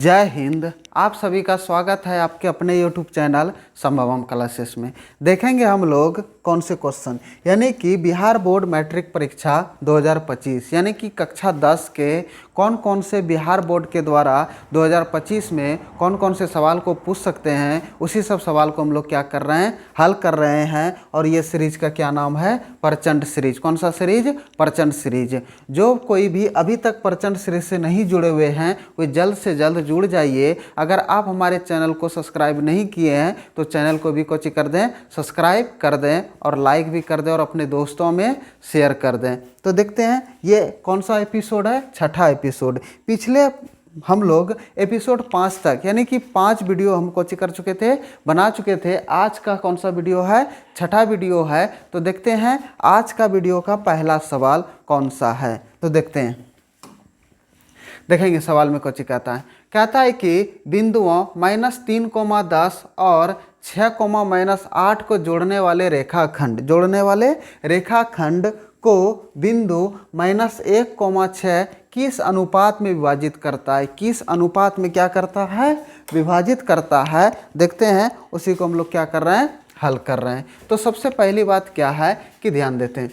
जय हिंद। आप सभी का स्वागत है आपके अपने YouTube चैनल संभवम क्लासेस में। देखेंगे हम लोग कौन से क्वेश्चन, यानी कि बिहार बोर्ड मैट्रिक परीक्षा 2025 यानी कि कक्षा 10 के कौन कौन से बिहार बोर्ड के द्वारा 2025 में कौन कौन से सवाल को पूछ सकते हैं, उसी सब सवाल को हम लोग क्या कर रहे हैं, हल कर रहे हैं। और ये सीरीज का क्या नाम है, प्रचंड सीरीज। कौन सा सीरीज? प्रचंड सीरीज। जो कोई भी अभी तक प्रचंड सीरीज से नहीं जुड़े हुए हैं वे जल्द से जल्द जुड़ जाइए। अगर आप हमारे चैनल को सब्सक्राइब नहीं किए हैं तो चैनल को भी कोची कर दें, सब्सक्राइब कर दें और लाइक भी कर दें और अपने दोस्तों में शेयर कर दें। तो देखते हैं ये कौन सा एपिसोड है, छठा एपिसोड। पिछले हम लोग एपिसोड 5 तक यानी कि 5 वीडियो हम कोची कर चुके थे, बना चुके थे। आज का कौन सा वीडियो है? छठा वीडियो है। तो देखते हैं आज का वीडियो का पहला सवाल कौन सा है। तो देखते हैं, देखेंगे सवाल में कुछ कहता है कि बिंदुओं -3, 10 और 6, -8 को जोड़ने वाले रेखाखंड को बिंदु -1, 6 किस अनुपात में विभाजित करता है? किस अनुपात में क्या करता है? विभाजित करता है। देखते हैं, उसी को हम लोग क्या कर रहे हैं, हल कर रहे हैं। तो सबसे पहली बात क्या है कि ध्यान देते हैं।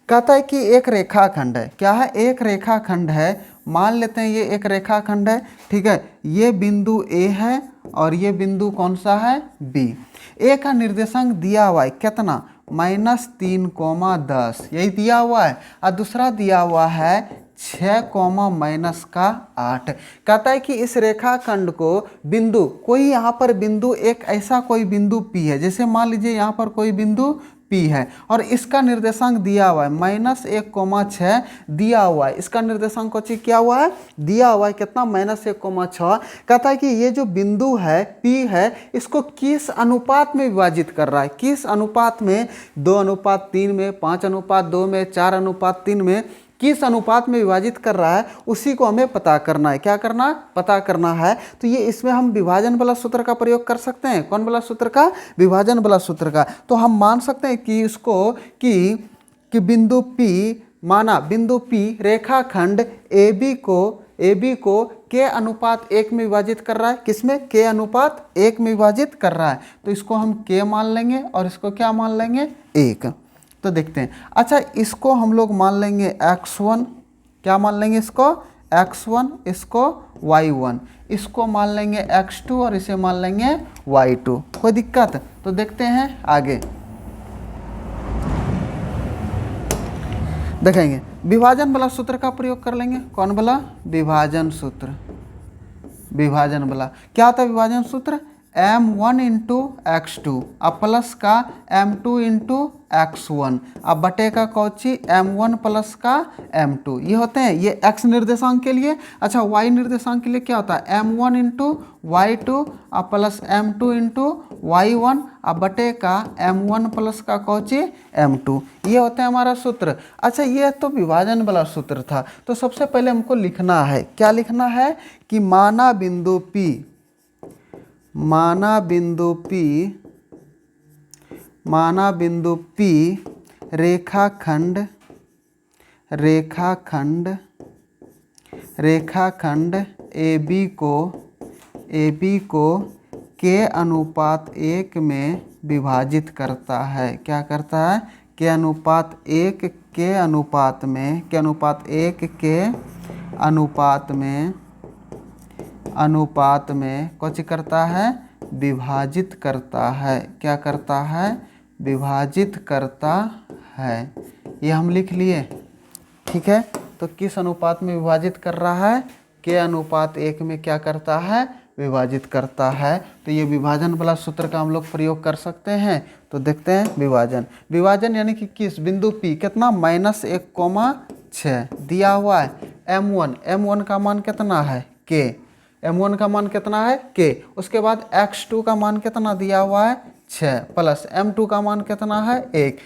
कहता है कि एक रेखाखंड है। क्या है? एक रेखाखंड है। मान लेते हैं ये एक रेखाखंड है, ठीक है। ये बिंदु A है और ये बिंदु कौन सा है? B। A का निर्देशांक दिया हुआ है कितना? -3, 10 यही दिया हुआ है। और दूसरा दिया हुआ है 6, -8। कहता है कि इस रेखाखंड को बिंदु, कोई यहाँ पर बिंदु, एक ऐसा कोई बिंदु P है। जैसे मान लीजिए यहाँ पर कोई बिंदु P है और इसका निर्देशांक दिया हुआ है -1, 6 दिया हुआ है। इसका निर्देशांक को क्या हुआ है? दिया हुआ है कितना? -1, 6। कहता है कि ये जो बिंदु है P है, इसको किस अनुपात में विभाजित कर रहा है? किस अनुपात में? 2:3 में, 5:2 में, 4:3 में, किस अनुपात में विभाजित कर रहा है, उसी को हमें पता करना है। क्या करना? पता करना है। तो ये इसमें हम विभाजन वाला सूत्र का प्रयोग कर सकते हैं। कौन वाला सूत्र का? विभाजन वाला सूत्र का। तो हम मान सकते हैं कि इसको कि बिंदु P, माना बिंदु P रेखाखंड AB को K/1 में विभाजित कर रहा है। किसमें? K/1 में विभाजित कर रहा है। तो इसको हम K मान लेंगे और इसको क्या मान लेंगे? 1। तो देखते हैं। अच्छा, इसको हम लोग मान लेंगे x1। क्या मान लेंगे इसको? x1। इसको y1। इसको मान लेंगे x2 और इसे मान लेंगे y2। कोई दिक्कत? तो देखते हैं आगे। देखेंगे विभाजन वाला सूत्र का प्रयोग कर लेंगे। कौन वाला? विभाजन सूत्र। विभाजन वाला क्या होता है? विभाजन सूत्र m1 × x2 अब प्लस का m2 × x1 अब बटे का कौची m1 प्लस का m2। ये होते हैं ये x निर्देशांक के लिए। अच्छा, y निर्देशांक के लिए क्या होता है? m1 × y2 अब प्लस m2 × y1 अब बटे का m1 प्लस का कौची m2। ये होता है हमारा सूत्र। अच्छा, ये तो विभाजन वाला सूत्र था। तो सबसे पहले हमको लिखना है, क्या लिखना है कि माना बिंदु P रेखाखंड AB को K/1 में विभाजित करता है। क्या करता है? K/1 के अनुपात में कुछ करता है? विभाजित करता है। क्या करता है? विभाजित करता है। ये हम लिख लिए, ठीक है। तो किस अनुपात में विभाजित कर रहा है? K/1 में क्या करता है? विभाजित करता है। तो ये विभाजन वाला सूत्र का हम लोग प्रयोग कर सकते हैं। तो देखते हैं विभाजन यानी कि किस बिंदु P कितना? -1, 6 दिया हुआ है। m1 का मान कितना है? K। m1 का मान कितना है? K। उसके बाद x2 का मान कितना दिया हुआ है? 6 प्लस m2 का मान कितना है? 1।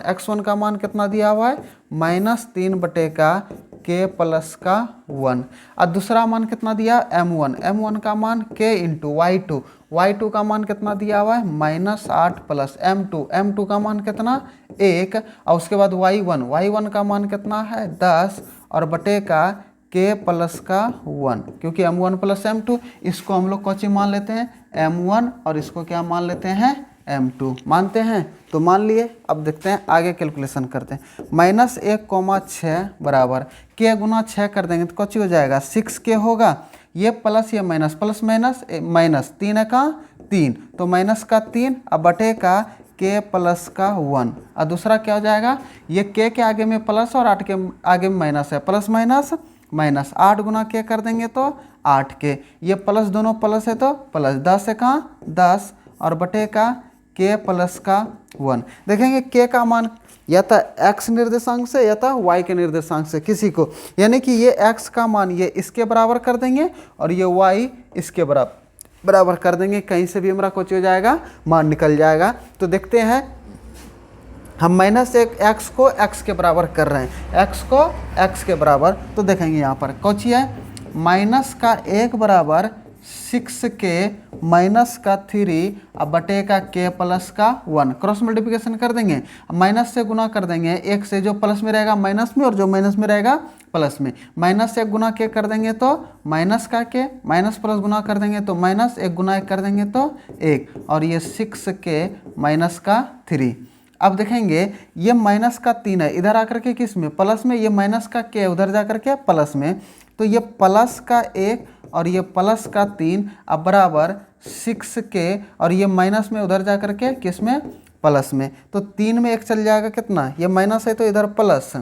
x1 का मान कितना दिया हुआ है? -3 बटे का K प्लस का 1। और दूसरा मान कितना दिया? m1 का मान K × y2 का मान कितना दिया हुआ है? -8 प्लस m2 का मान कितना? 1। और उसके बाद y1 का मान कितना है? 10 और बटे का k प्लस का 1, क्योंकि m1 प्लस m2, इसको हम लोग कौची मान लेते हैं m1 और इसको क्या मान लेते हैं m2 मानते हैं। तो मान लिए। अब देखते हैं आगे कैलकुलेशन करते हैं। -1,6 बराबर k गुना 6 कर देंगे तो कौची हो जाएगा 6k होगा। ये प्लस ये माइनस, प्लस माइनस माइनस, 3 का 3 तो माइनस का 3 अब बटे का k प्लस का 1 और दूसरा क्या हो जाएगा, ये k के आगे में प्लस और 8 के आगे में माइनस है, प्लस माइनस माइनस, 8 गुना k कर देंगे तो 8k, ये प्लस दोनों प्लस है तो प्लस, 10 है कहाँ 10 और बटे का k प्लस का 1। देखेंगे k का मान या तो x निर्देशांक से या तो y के निर्देशांक से किसी को, यानी कि ये x का मान ये इसके बराबर कर देंगे और ये y इसके बराबर कर देंगे, कहीं से भी हमारा कुछ हो जाएगा मान निकल जाएगा। तो देखते हैं हम -1 x को x के बराबर कर रहे हैं, x को x के बराबर, तो देखेंगे यहाँ पर कौची है -1 बराबर 6k -3 अब बटे का k प्लस का 1, क्रॉस मल्टीप्लिकेशन कर देंगे, माइनस से गुना कर देंगे, एक से जो प्लस में रहेगा माइनस में और जो माइनस में रहेगा प्लस में, -1 गुना k कर देंगे तो माइनस का k, माइनस प्लस गुना कर देंगे तो माइनस, 1 गुना 1 कर देंगे तो 1 और ये 6k -3। अब देखेंगे ये माइनस का 3 है इधर आकर के किस में प्लस में, ये माइनस का k उधर जा कर के प्लस में, तो ये प्लस का 1 और ये प्लस का 3 अब बराबर 6k और ये माइनस में उधर जा कर के किस में प्लस में, तो 3 में 1 चल जाएगा कितना, ये माइनस है तो इधर प्लस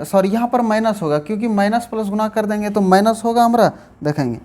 सॉरी यहाँ पर माइनस होगा, क्योंकि माइनस प्लस गुना कर देंगे तो माइनस होगा हमारा। देखेंगे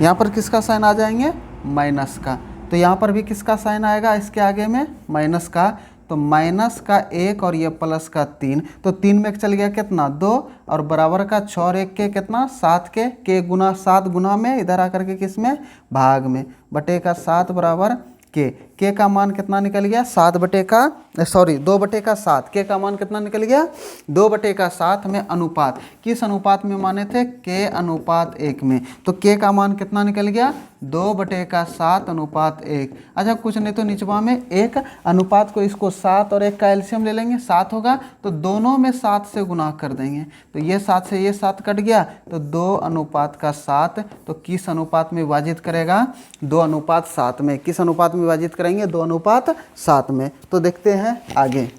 यहाँ पर किसका साइन आ जाएंगे माइनस का, तो यहाँ पर भी किसका साइन आएगा इसके आगे में माइनस का, तो माइनस का 1 और ये प्लस का 3, तो 3 में चल गया कितना 2 और बराबर का 6 और 1 के कितना 7 के, k गुना 7 गुना में इधर आकर के किस में भाग में, बटे का 7 बराबर k का मान कितना निकल गया 7 बटे का 2 बटे का 7, k का मान कितना निकल गया 2 बटे का 7 में अनुपात, किस अनुपात में माने थे k अनुपात 1 में, तो k का मान कितना निकल गया 2 बटे का 7 अनुपात 1। अच्छा कुछ नहीं तो निचवा में 1 अनुपात को इसको 7 और 1 का एलसीएम ले लेंगे, 7 होगा तो दोनों में 7 से गुना कर देंगे, तो ये 7 से ये 7 कट गया तो 2 अनुपात का 7, तो किस अनुपात में विभाजित करेगा 2 अनुपात 7 में, किस अनुपात में विभाजित करेंगे 2 अनुपात 7 में। तो देखते हैं आगे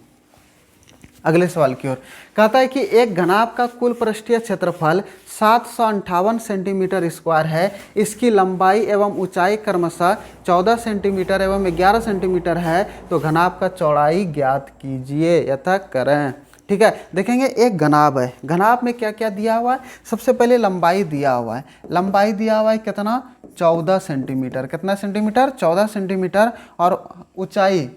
अगले सवाल की ओर। कहता है कि एक घनाभ का कुल पृष्ठीय क्षेत्रफल 758 सेंटीमीटर स्क्वायर है, इसकी लंबाई एवं ऊंचाई क्रमशः 14 सेंटीमीटर एवं 11 सेंटीमीटर है, तो घनाभ का चौड़ाई ज्ञात कीजिए यथा करें। ठीक है, देखेंगे एक घनाभ है, घनाभ में क्या क्या दिया हुआ है, सबसे पहले लंबाई दिया हुआ है, लंबाई दिया हुआ है कितना 14 सेंटीमीटर, कितना सेंटीमीटर 14 सेंटीमीटर, और ऊंचाई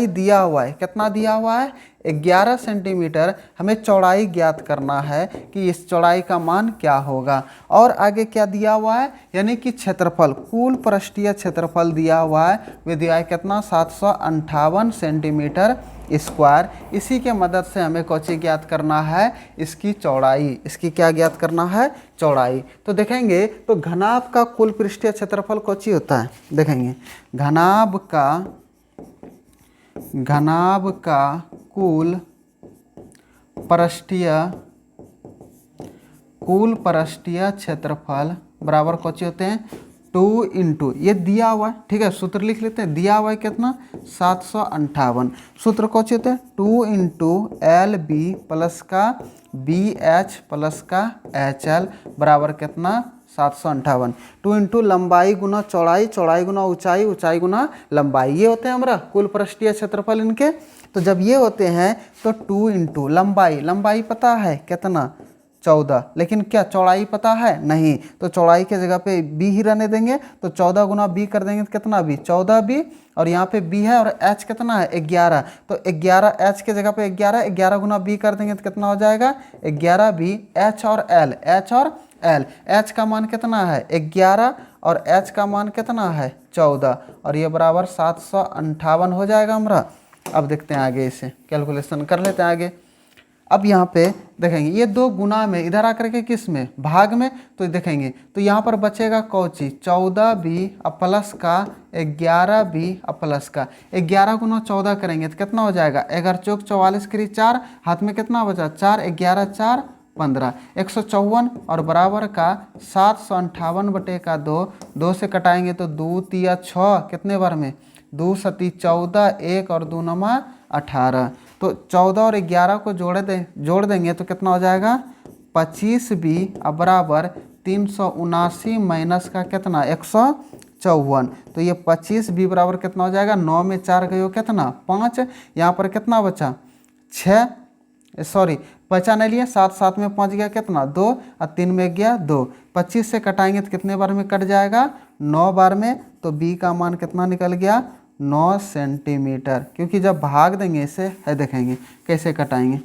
दिया हुआ है, कितना दिया हुआ है 11 सेंटीमीटर। हमें चौड़ाई ज्ञात करना है कि इस चौड़ाई का मान क्या होगा, और आगे क्या दिया हुआ है यानी कि क्षेत्रफल, कुल पृष्ठीय क्षेत्रफल दिया हुआ है, वे दिया है कितना 758 सेंटीमीटर स्क्वायर। इसी के मदद से हमें कौची ज्ञात करना है इसकी चौड़ाई, इसकी क्या ज्ञात करना है चौड़ाई। तो देखेंगे तो घनाभ का कुल पृष्ठीय क्षेत्रफल कौची होता है, देखेंगे घनाभ का कुल पृष्ठीय क्षेत्रफल बराबर कौची होते हैं 2 इंटू, ये दिया हुआ है, ठीक है सूत्र लिख लेते हैं, दिया हुआ है कितना 758, सूत्र कौची होते हैं 2 इंटू एल बी प्लस का बी एच प्लस का एच एल बराबर कितना 758, 2 इंटू लंबाई गुना चौड़ाई, चौड़ाई गुना ऊंचाई, ऊंचाई गुना लंबाई, ये होते हैं हमारा कुल पृष्ठीय क्षेत्रफल इनके। तो जब ये होते हैं तो 2 इंटू लंबाई पता है कितना 14, लेकिन क्या चौड़ाई पता है नहीं, तो चौड़ाई के जगह पे b ही रहने देंगे, तो 14 गुना b कर देंगे तो कितना b 14b, और यहाँ पे b है और h कितना है 11, तो 11 h के जगह पे 11 गुना b कर देंगे तो कितना हो जाएगा 11b, h और l, h का मान कितना है 11 और h का मान कितना है 14, और ये बराबर 758 हो जाएगा हमारा। अब देखते हैं आगे, इसे कैलकुलेशन कर लेते हैं आगे। अब यहाँ पे देखेंगे ये 2 गुना में इधर आकर के किस में भाग में, तो देखेंगे तो यहाँ पर बचेगा कौची 14b प्लस का 11b प्लस का 11 गुना 14 करेंगे तो कितना हो जाएगा 11 चौक 44 करी 4, हाथ में कितना बचा 4, 11 4 15, 154 और बराबर का 758 बटे का 2, 2 से कटाएंगे तो 2 तिया 6, कितने बार में 2 सती 14, 1 और 2 नमा 18, तो 14 और 11 को जोड़ देंगे तो कितना हो जाएगा 25b बराबर 379 माइनस का कितना 154, तो ये 25b बराबर कितना हो जाएगा 9 में 4 गए हो कितना 5, यहाँ पर कितना बचा 6, सॉरी बचा नहीं लिया 7, 7 में 5 गया कितना 2 और 3 में गया 2, 25 से कटाएंगे तो कितने बार में कट जाएगा 9 बार में, तो b का मान कितना निकल गया 9 सेंटीमीटर, क्योंकि जब भाग देंगे इसे है देखेंगे कैसे कटाएंगे,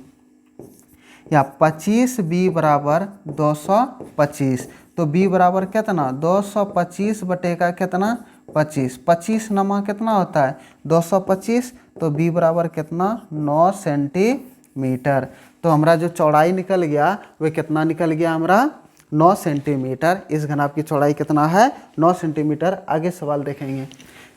या 25b बराबर 225, तो b बराबर कितना 225 बटे का कितना 25, 25 नमा कितना होता है 225, तो b बराबर कितना 9 सेंटीमीटर, तो हमारा जो चौड़ाई निकल गया वह कितना निकल गया हमारा 9 सेंटीमीटर। इस घनाभ की चौड़ाई कितना है 9 सेंटीमीटर। आगे सवाल देखेंगे,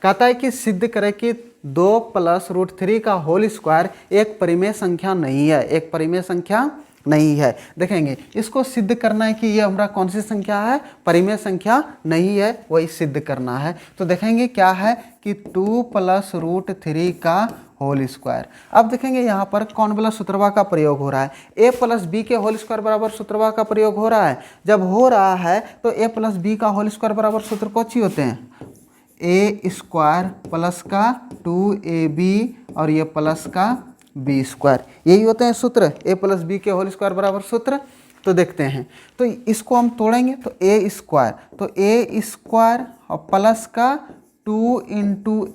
कहता है कि सिद्ध करें कि 2 + √3 का होल स्क्वायर एक परिमेय संख्या नहीं है, एक परिमेय संख्या नहीं है। देखेंगे इसको सिद्ध करना है कि ये हमारा कौन सी संख्या है परिमेय संख्या नहीं है, वही सिद्ध करना है। तो देखेंगे क्या है कि 2 + √3 का होल स्क्वायर। अब देखेंगे यहाँ पर कौन वाला सूत्रवा का प्रयोग हो रहा है, a + b के होल स्क्वायर बराबर सूत्रवा का प्रयोग हो रहा है। जब हो रहा है तो a + b का होल स्क्वायर बराबर सूत्र कौन सी होते हैं a स्क्वायर प्लस का 2ab और ये प्लस का b स्क्वायर, यही होते हैं सूत्र a + b के होल स्क्वायर बराबर सूत्र। तो देखते हैं तो इसको हम तोड़ेंगे तो a स्क्वायर, तो a स्क्वायर और प्लस का 2 ×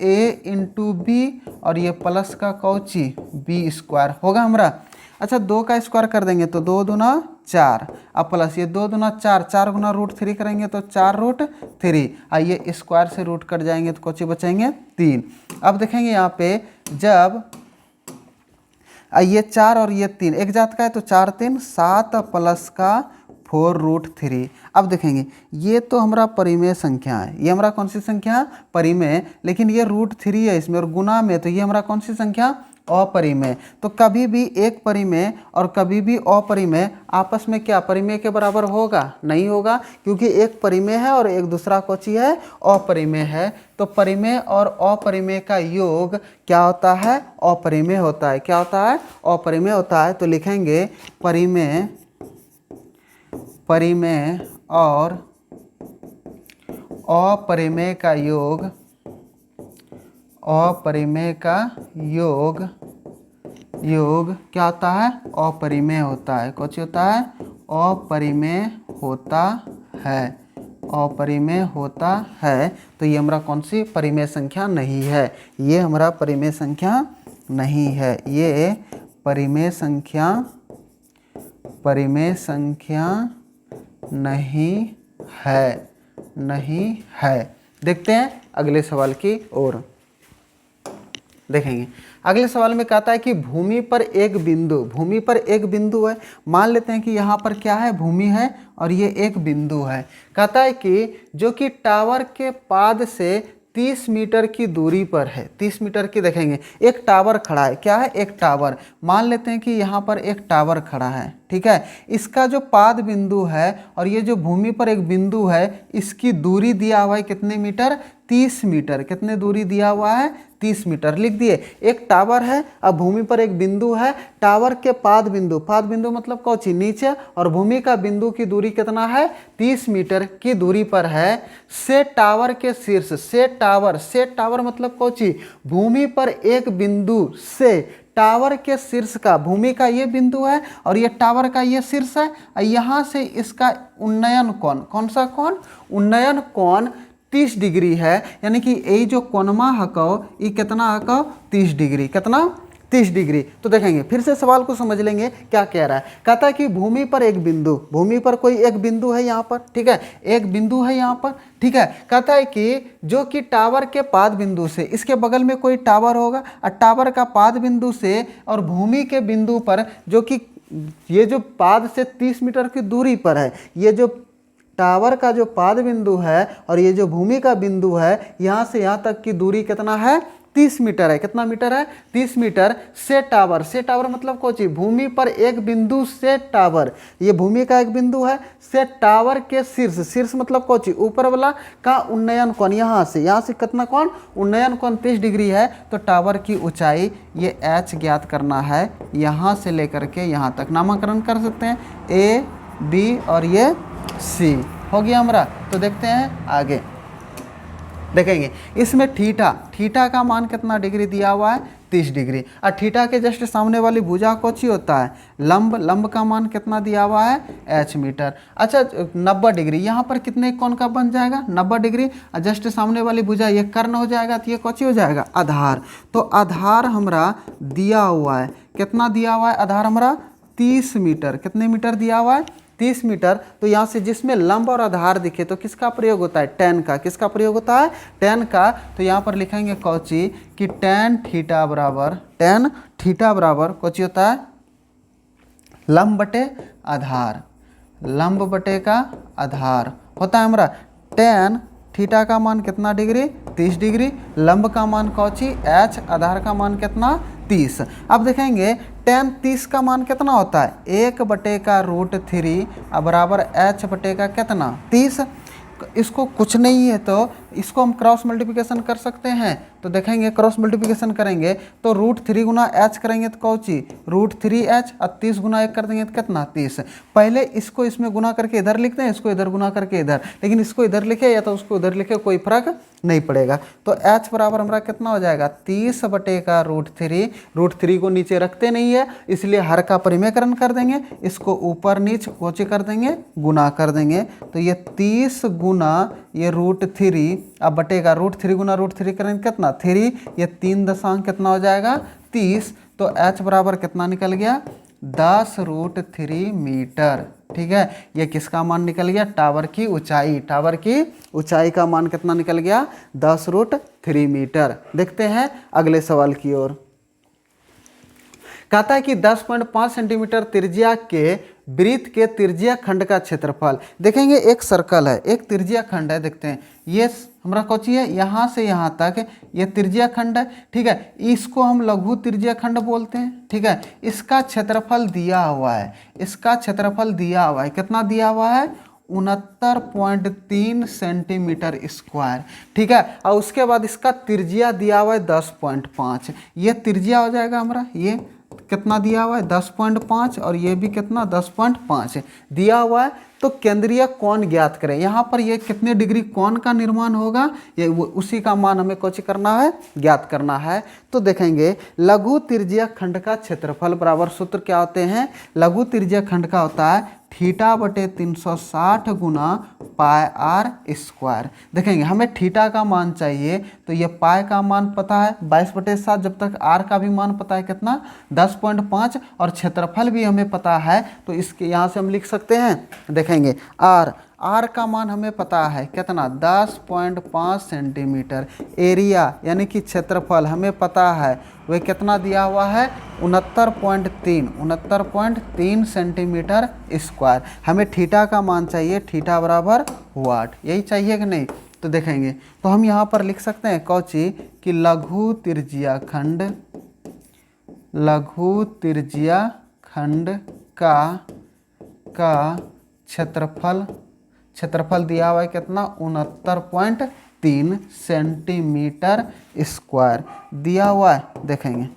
a × b और ये प्लस का कौची b स्क्वायर होगा हमारा। अच्छा 2 का स्क्वायर कर देंगे तो 2 दूना 4 अब प्लस ये 2 दूना 4, 4 गुना √3 करेंगे तो 4 √3, आइए स्क्वायर से रूट कट जाएंगे तो कौची बचेंगे 3। अब देखेंगे यहाँ पे जब ये 4 और ये 3 एक जात का है तो 4 3 7 प्लस का 4√3। अब देखेंगे ये तो हमारा परिमेय संख्या है, ये हमारा कौन सी संख्या परिमेय, लेकिन ये √3 है इसमें और गुना में, तो ये हमारा कौन सी संख्या अपरिमेय। तो कभी भी एक परिमेय और कभी भी अपरिमेय आपस में क्या परिमेय के बराबर होगा नहीं होगा, क्योंकि एक परिमेय है और एक दूसरा कौची है अपरिमेय है। तो परिमेय और अपरिमेय का योग क्या होता है अपरिमेय होता है, क्या होता है अपरिमेय होता है। तो लिखेंगे परिमेय और अपरिमेय का योग, अपरिमेय का योग क्या होता है अपरिमेय होता है, कौन सी होता है अपरिमेय होता है, अपरिमेय होता है। तो ये हमारा कौन सी परिमेय संख्या नहीं है, ये हमारा परिमेय संख्या नहीं है, ये परिमेय संख्या नहीं है। देखते हैं अगले सवाल की ओर। देखेंगे अगले सवाल में कहता है कि भूमि पर एक बिंदु है। मान लेते हैं कि यहाँ पर क्या है भूमि है और ये एक बिंदु है। कहता है कि जो कि टावर के पाद से 30 मीटर की दूरी पर है, 30 मीटर की। देखेंगे एक टावर खड़ा है, क्या है एक टावर, मान लेते हैं कि यहाँ पर एक टावर खड़ा है, ठीक है। इसका जो पाद बिंदु है और ये जो भूमि पर एक बिंदु है, इसकी दूरी दिया हुआ है कितने मीटर 30 मीटर। कितने दूरी दिया हुआ है 30 मीटर लिख दिए। एक टावर है, अब भूमि पर एक बिंदु है, टावर के पाद बिंदु मतलब कौची नीचे, और भूमि का बिंदु की दूरी कितना है 30 मीटर की दूरी पर है। से टावर के शीर्ष, से टावर मतलब कौची भूमि पर एक बिंदु से टावर के शीर्ष का, भूमि का ये बिंदु है और ये टावर का ये शीर्ष है, यहाँ से इसका उन्नयन कोण, कौन सा कोण उन्नयन कोण 30 डिग्री है। यानी कि ये जो कोणमा हको ये कितना हको 30 डिग्री, कितना 30 डिग्री। तो देखेंगे फिर से सवाल को समझ लेंगे क्या कह रहा है। कहता है कि भूमि पर एक बिंदु, भूमि पर कोई एक बिंदु है यहाँ पर, ठीक है, एक बिंदु है यहाँ पर, ठीक है। कहता है कि जो कि टावर के पाद बिंदु से, इसके बगल में कोई टावर होगा और टावर का पाद बिंदु से और भूमि के बिंदु पर जो कि ये जो पाद से 30 मीटर की दूरी पर है, ये जो टावर का जो पाद बिंदु है और ये जो भूमि का बिंदु है, यहाँ से यहाँ तक की दूरी कितना है, 30 मीटर है। कितना मीटर है, 30 मीटर। से टावर, से टावर मतलब कोची, भूमि पर एक बिंदु से टावर, ये भूमि का एक बिंदु है, से टावर के शीर्ष, शीर्ष मतलब कोची, ऊपर वाला का उन्नयन कोण, यहाँ से कितना कोण, उन्नयन कोण 30 डिग्री है। तो टावर की ऊंचाई ये h ज्ञात करना है, यहाँ से लेकर के यहाँ तक। नामकरण कर सकते हैं A, B और ये C। हो गया हमारा। तो देखते हैं आगे, देखेंगे इसमें थीटा का मान कितना डिग्री दिया हुआ है, 30 डिग्री। और थीटा के जस्ट सामने वाली भुजा कौची होता है, लंब का मान कितना दिया हुआ है, h मीटर। अच्छा 90 डिग्री, यहाँ पर कितने कोण का बन जाएगा, 90 डिग्री। और जस्ट सामने वाली भुजा ये कर्ण हो जाएगा, तो ये कौची हो जाएगा, आधार। तो आधार हमारा दिया हुआ है, कितना दिया हुआ है आधार हमारा, 30 मीटर। कितने मीटर दिया हुआ है, 30 मीटर। तो यहाँ से जिसमें लंब और आधार दिखे तो किसका प्रयोग होता है, tan का। किसका प्रयोग होता है, tan का। तो यहाँ पर लिखेंगे कौची कि tan थीटा बराबर कौची होता है, लंब बटे आधार, लंब बटे का आधार होता है हमारा। tan थीटा का मान कितना डिग्री, 30 डिग्री। लंब का मान कौची, h। आधार का मान कितना, 30। अब देखेंगे tan 30 का मान कितना होता है, 1/√3 बराबर h बटे का कितना, 30। इसको कुछ नहीं है तो इसको हम क्रॉस मल्टीप्लिकेशन कर सकते हैं। तो देखेंगे क्रॉस मल्टीप्लिकेशन करेंगे तो √3 गुना h करेंगे तो कौची, √3h। और 30 गुना 1 कर देंगे तो कितना, 30। पहले इसको इसमें गुना करके इधर लिखते हैं, इसको इधर गुना करके इधर, लेकिन इसको इधर लिखे या तो उसको उधर लिखे, कोई फर्क नहीं पड़ेगा। तो h बराबर हमारा कितना हो जाएगा, 30 बटे का √3। √3 को नीचे रखते नहीं है, इसलिए हर का परिमेयकरण कर देंगे, इसको ऊपर नीचे कोची कर देंगे, गुना कर देंगे। तो ये 30 गुना ये √3 अब बटेगा, √3 गुना √3 करेंगे कितना, 3। ये 3 दशांश कितना हो जाएगा, 30। तो h बराबर कितना निकल गया, 10√3 मीटर। ठीक है, ये किसका मान निकल गया, टावर की ऊंचाई। टावर की ऊंचाई का मान कितना निकल गया, 10√3 मीटर। देखते हैं अगले सवाल की ओर। कहता है कि 10.5 सेंटीमीटर त्रिज्या के वृत्त के त्रिज्या खंड का क्षेत्रफल। देखेंगे एक सर्कल है, एक त्रिज्या खंड है। देखते हैं ये हमारा कौची है, यहाँ से यहाँ तक ये त्रिज्या खंड है। ठीक है, इसको हम लघु त्रिज्या खंड बोलते हैं। ठीक है, इसका क्षेत्रफल दिया हुआ है, इसका क्षेत्रफल दिया हुआ है, कितना दिया हुआ है, 69.3 सेंटीमीटर स्क्वायर। ठीक है, और उसके बाद इसका त्रिज्या दिया हुआ है 10.5। ये त्रिज्या हो जाएगा हमारा, ये कितना दिया हुआ है, 10.5, और ये भी कितना, 10.5 दिया हुआ है। तो केंद्रीय कोण ज्ञात करें। यहाँ पर ये कितने डिग्री कोण का निर्माण होगा, ये उसी का मान हमें कौन करना है, ज्ञात करना है। तो देखेंगे लघु त्रिज्या खंड का क्षेत्रफल बराबर, सूत्र क्या होते हैं, लघु त्रिज्या खंड का होता है थीटा बटे 360 गुना पाई आर स्क्वायर। देखेंगे हमें थीटा का मान चाहिए, तो ये पाई का मान पता है 22/7, जब तक आर का भी मान पता है कितना, 10.5, और क्षेत्रफल भी हमें पता है। तो इसके यहाँ से हम लिख सकते हैं, देखेंगे आर का मान हमें पता है कितना, 10.5 सेंटीमीटर। एरिया यानी कि क्षेत्रफल हमें पता है वह कितना दिया हुआ है, 69.3 सेंटीमीटर स्क्वायर। हमें थीटा का मान चाहिए, थीटा बराबर वाट, यही चाहिए कि नहीं। तो देखेंगे तो हम यहाँ पर लिख सकते हैं कौची कि लघु त्रिज्या खंड का क्षेत्रफल दिया हुआ है कितना, 69.3 सेंटीमीटर स्क्वायर दिया हुआ है। देखेंगे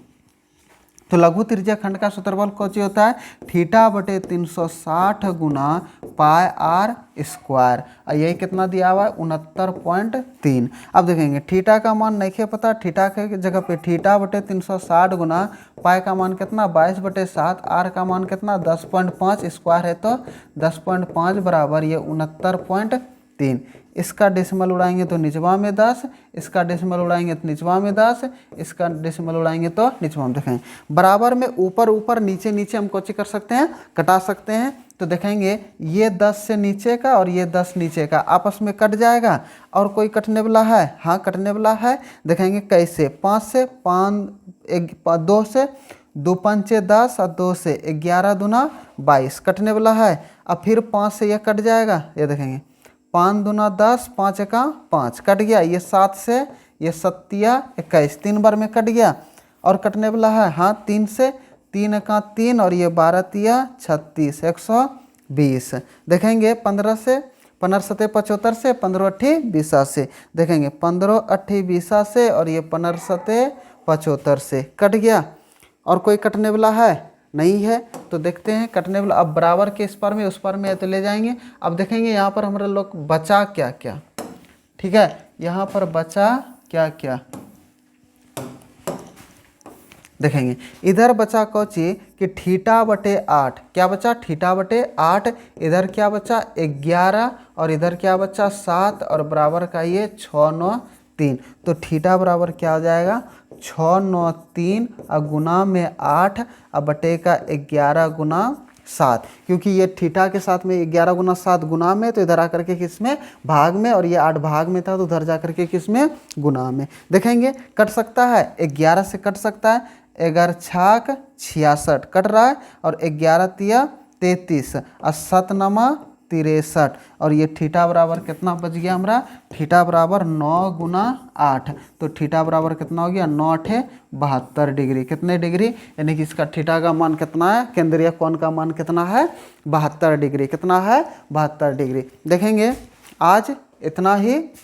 तो लघु त्रिज्या खंड का क्षेत्रफल कौची होता है, थीटा बटे 360 गुना पाई आर स्क्वायर, और यही कितना दिया हुआ है, 69.3। अब देखेंगे थीटा का मान नहीं पता, थीटा के जगह पे थीटा बटे 360 गुना पाई का मान कितना, 22/7, आर का मान कितना, 10.5, स्क्वायर है तो 10.5 बराबर ये 69.3। इसका डेसिमल उड़ाएंगे तो निचवा में 10, इसका डेसिमल उड़ाएंगे तो निचवा में 10, इसका डेसिमल उड़ाएंगे तो निचवा में। देखें बराबर में ऊपर ऊपर नीचे नीचे हम कोची कर सकते हैं, कटा सकते हैं। तो देखेंगे ये 10 से नीचे का और ये 10 नीचे का आपस में कट जाएगा। और कोई कटने वाला है, हाँ कटने वाला है। देखेंगे कैसे, 5 से 5, 2 से 2 पंचे 10 और 2 से 11 दूना 22 कटने वाला है। अब फिर 5 से यह कट जाएगा, ये देखेंगे 5 दूना 10, 5 एका 5 कट गया। ये 7 से ये 7 21 3 बार में कट गया। और कटने वाला है हाँ 3 से 3 एका 3 और ये 12 तिया 36 120 देखेंगे। 15 से 15 सते 75 से 15 अट्ठी 20 से देखेंगे 15 अट्ठी 20 से और ये 15 सते 75 से कट गया। और कोई कटने वाला है नहीं है तो देखते हैं कटने वाला। अब बराबर के इस पर में उस पर में है तो ले जाएंगे। अब देखेंगे यहाँ पर हमारे लोग बचा क्या क्या, ठीक है यहाँ पर बचा क्या क्या देखेंगे। इधर बचा कौची कि थीटा बटे 8, क्या बचा थीटा बटे 8। इधर क्या बचा 11 और इधर क्या बचा 7 और बराबर का ये 6 9 3। तो थीटा बराबर क्या हो जाएगा 6 9 3 और गुना में 8 और बटे का 11 गुना 7, क्योंकि ये थीटा के साथ में 11 गुना 7 गुना में तो इधर आकर के किस में भाग में, और ये 8 भाग में था तो उधर जा करके किस में गुना में। देखेंगे कट सकता है 11 से कट सकता है, 11 छाक 66 कट रहा है और 11 तिया 33 और 7 नमा 63 और ये थीटा बराबर कितना बच गया हमारा, थीटा बराबर 9 गुना 8। तो थीटा बराबर कितना हो गया 9 8 72 डिग्री। कितने डिग्री, यानी कि इसका थीटा का मान कितना है, केंद्रीय कोण का मान कितना है 72 डिग्री। कितना है 72 डिग्री। देखेंगे आज इतना ही।